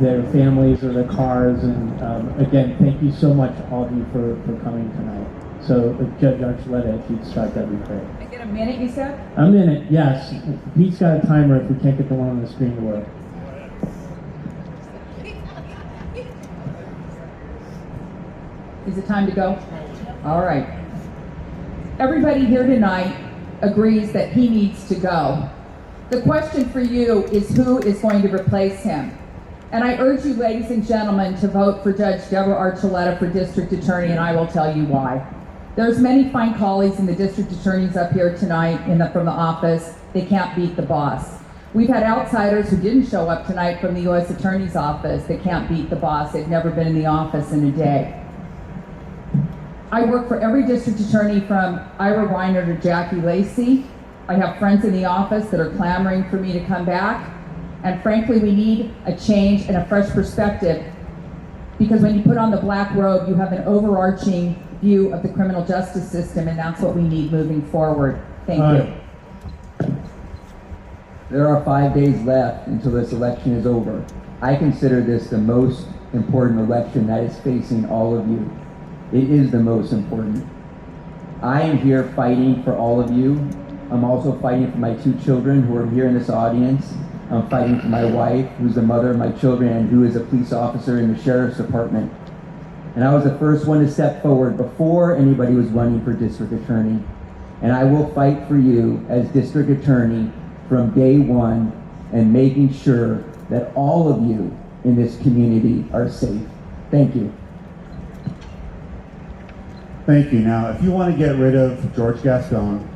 their families or their cars. And again, thank you so much, all of you, for coming tonight. So, Judge Archuleta, if you'd start, that'd be great. I get a minute, you said? A minute, yes. Pete's got a timer if we can't get the one on the screen to work. Is it time to go? All right. Everybody here tonight agrees that he needs to go. The question for you is who is going to replace him? And I urge you, ladies and gentlemen, to vote for Judge Deborah Archuleta for District Attorney, and I will tell you why. There's many fine colleagues in the district attorneys up here tonight from the office. They can't beat the boss. We've had outsiders who didn't show up tonight from the U.S. Attorney's Office that can't beat the boss. They've never been in the office in a day. I work for every district attorney from Ira Reiner to Jackie Lacey. I have friends in the office that are clamoring for me to come back. And frankly, we need a change and a fresh perspective, because when you put on the black robe, you have an overarching view of the criminal justice system, and that's what we need moving forward. Thank you. There are 5 days left until this election is over. I consider this the most important election that is facing all of you. It is the most important. I am here fighting for all of you. I'm also fighting for my 2 children who are here in this audience. I'm fighting for my wife, who's the mother of my children and who is a police officer in the sheriff's department. And I was the first one to step forward before anybody was running for district attorney. And I will fight for you as district attorney from day one, and making sure that all of you in this community are safe. Thank you. Thank you. Now, if you want to get rid of George Gascon,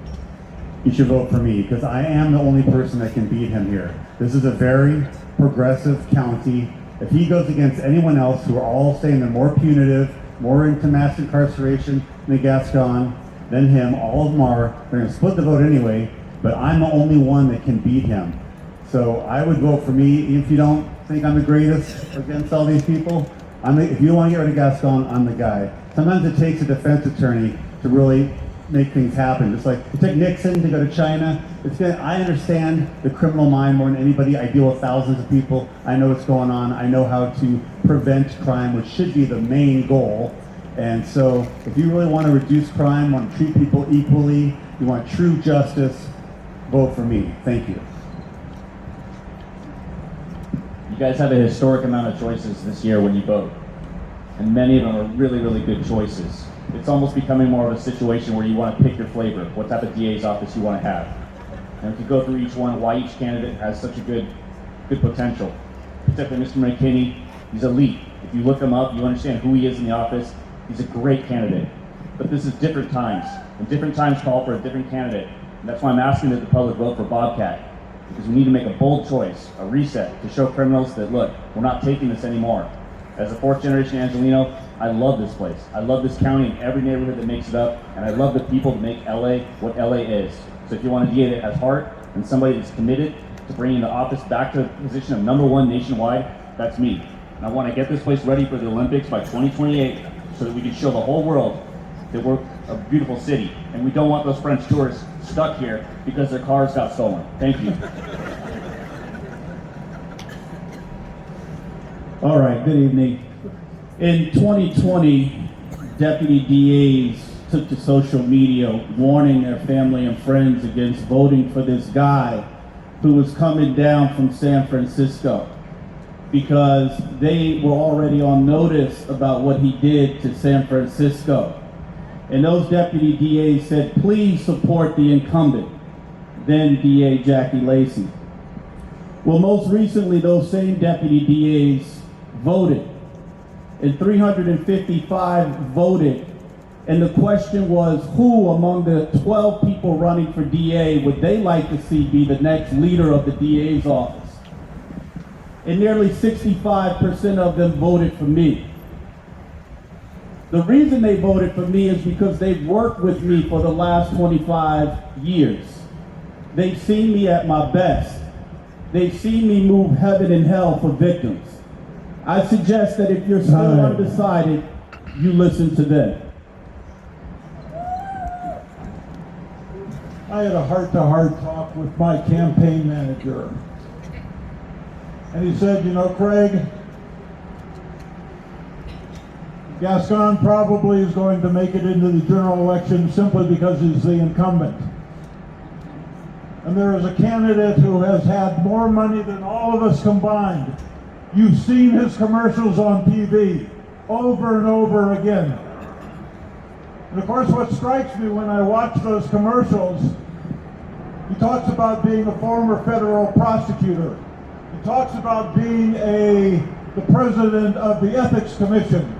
you should vote for me, because I am the only person that can beat him here. This is a very progressive county. If he goes against anyone else who are all saying they're more punitive, more into mass incarceration than Gascon, than him, all of them are, they're going to split the vote anyway, but I'm the only one that can beat him. So I would vote for me. If you don't think I'm the greatest against all these people, if you want to get rid of Gascon, I'm the guy. Sometimes it takes a defense attorney to really make things happen. Just like it took Nixon to go to China. I understand the criminal mind more than anybody. I deal with thousands of people. I know what's going on. I know how to prevent crime, which should be the main goal. And so if you really want to reduce crime, want to treat people equally, you want true justice, vote for me. Thank you. You guys have a historic amount of choices this year when you vote. And many of them are really, really good choices. It's almost becoming more of a situation where you want to pick your flavor, what type of DA's office you want to have. And if you go through each one, why each candidate has such a good potential. Particularly Mr. McKinney, he's elite. If you look him up, you understand who he is in the office. He's a great candidate. But this is different times, and different times call for a different candidate. And that's why I'm asking that the public vote for Bobcat, because we need to make a bold choice, a reset, to show criminals that, look, we're not taking this anymore. As a 4th generation Angelino, I love this place. I love this county and every neighborhood that makes it up, and I love the people that make LA what LA is. So if you want a DA that has heart and somebody that's committed to bringing the office back to the position of #1 nationwide, that's me. And I want to get this place ready for the Olympics by 2028 so that we can show the whole world that we're a beautiful city, and we don't want those French tourists stuck here because their cars got stolen. Thank you. All right, good evening. In 2020, deputy DAs took to social media warning their family and friends against voting for this guy who was coming down from San Francisco, because they were already on notice about what he did to San Francisco. And those deputy DAs said, please support the incumbent, then DA Jackie Lacey. Well, most recently, those same deputy DAs voted, and 355 voted. And the question was, who among the 12 people running for DA would they like to see be the next leader of the DA's office? And nearly 65% of them voted for me. The reason they voted for me is because they've worked with me for the last 25 years. They've seen me at my best. They've seen me move heaven and hell for victims. I suggest that if you're still undecided, you listen to them. I had a heart-to-heart talk with my campaign manager. And he said, you know, Craig, Gascon probably is going to make it into the general election simply because he's the incumbent. And there is a candidate who has had more money than all of us combined. You've seen his commercials on TV over and over again. And of course, what strikes me when I watch those commercials, he talks about being a former federal prosecutor. He talks about being the president of the Ethics Commission.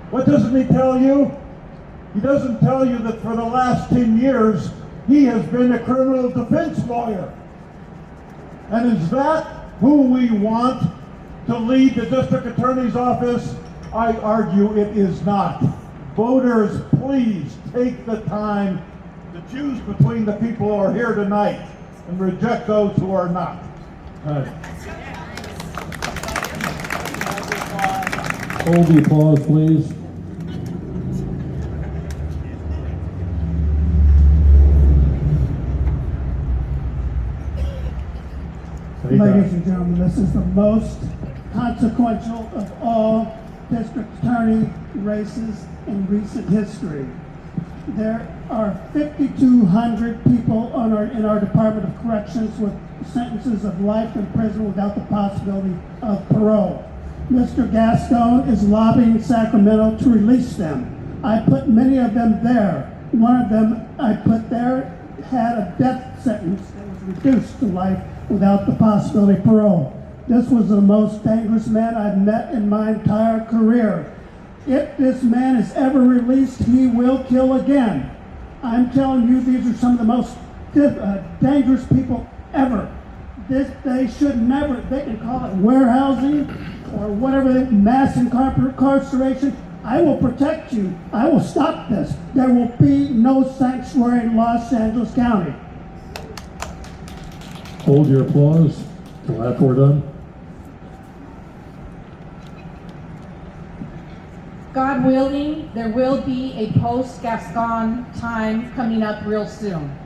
What doesn't he tell you? He doesn't tell you that for the last 10 years, he has been a criminal defense lawyer. And is that who we want to lead the district attorney's office? I argue it is not. Voters, please take the time to choose between the people who are here tonight and reject those who are not. Hold the applause, please. Ladies and gentlemen, this is the most consequential of all district attorney races in recent history. There are 5,200 people in our Department of Corrections with sentences of life in prison without the possibility of parole. Mr. Gascon is lobbying Sacramento to release them. I put many of them there. One of them I put there had a death sentence that was reduced to life without the possibility of parole. This was the most dangerous man I've met in my entire career. If this man is ever released, he will kill again. I'm telling you, these are some of the most dangerous people ever. They should never, they can call it warehousing or whatever, mass incarceration. I will protect you. I will stop this. There will be no sanctuary in Los Angeles County. Hold your applause till after we're done. God willing, there will be a post-Gascon time coming up real soon.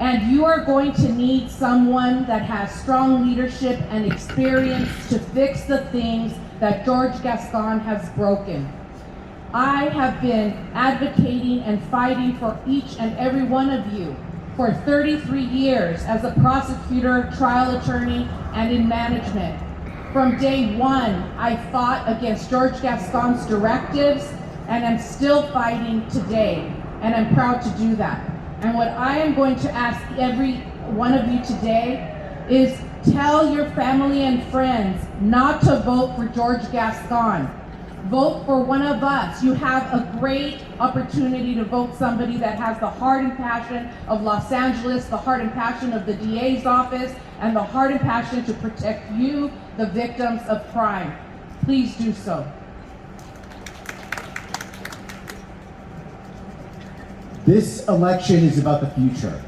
And you are going to need someone that has strong leadership and experience to fix the things that George Gascon has broken. I have been advocating and fighting for each and every one of you for 33 years as a prosecutor, trial attorney, and in management. From day one, I fought against George Gascon's directives, and I'm still fighting today, and I'm proud to do that. And what I am going to ask every one of you today is tell your family and friends not to vote for George Gascon. Vote for one of us. You have a great opportunity to vote somebody that has the heart and passion of Los Angeles, the heart and passion of the DA's office, and the heart and passion to protect you, the victims of crime. Please do so. This election is about the future.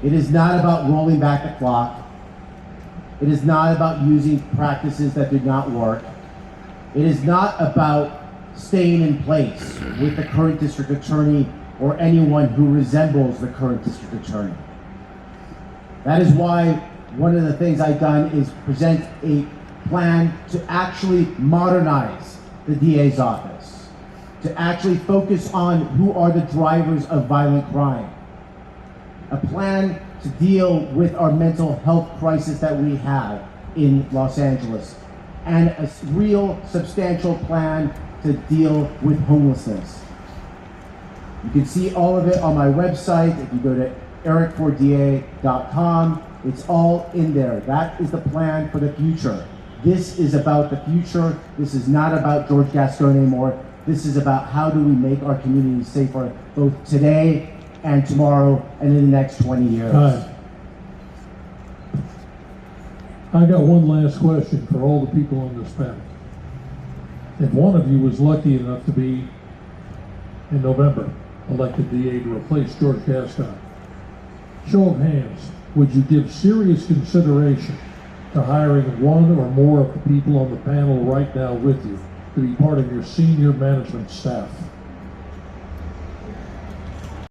It is not about rolling back the clock. It is not about using practices that do not work. It is not about staying in place with the current district attorney or anyone who resembles the current district attorney. That is why one of the things I've done is present a plan to actually modernize the DA's office, to actually focus on who are the drivers of violent crime, a plan to deal with our mental health crisis that we have in Los Angeles, and a real substantial plan to deal with homelessness. You can see all of it on my website. If you go to eric4da.com, it's all in there. That is the plan for the future. This is about the future. This is not about George Gascon anymore. This is about how do we make our communities safer both today and tomorrow and in the next 20 years. I got one last question for all the people on this panel. If one of you was lucky enough to be, in November, elected DA to replace George Gascon, show of hands, would you give serious consideration to hiring one or more of the people on the panel right now with you to be part of your senior management staff?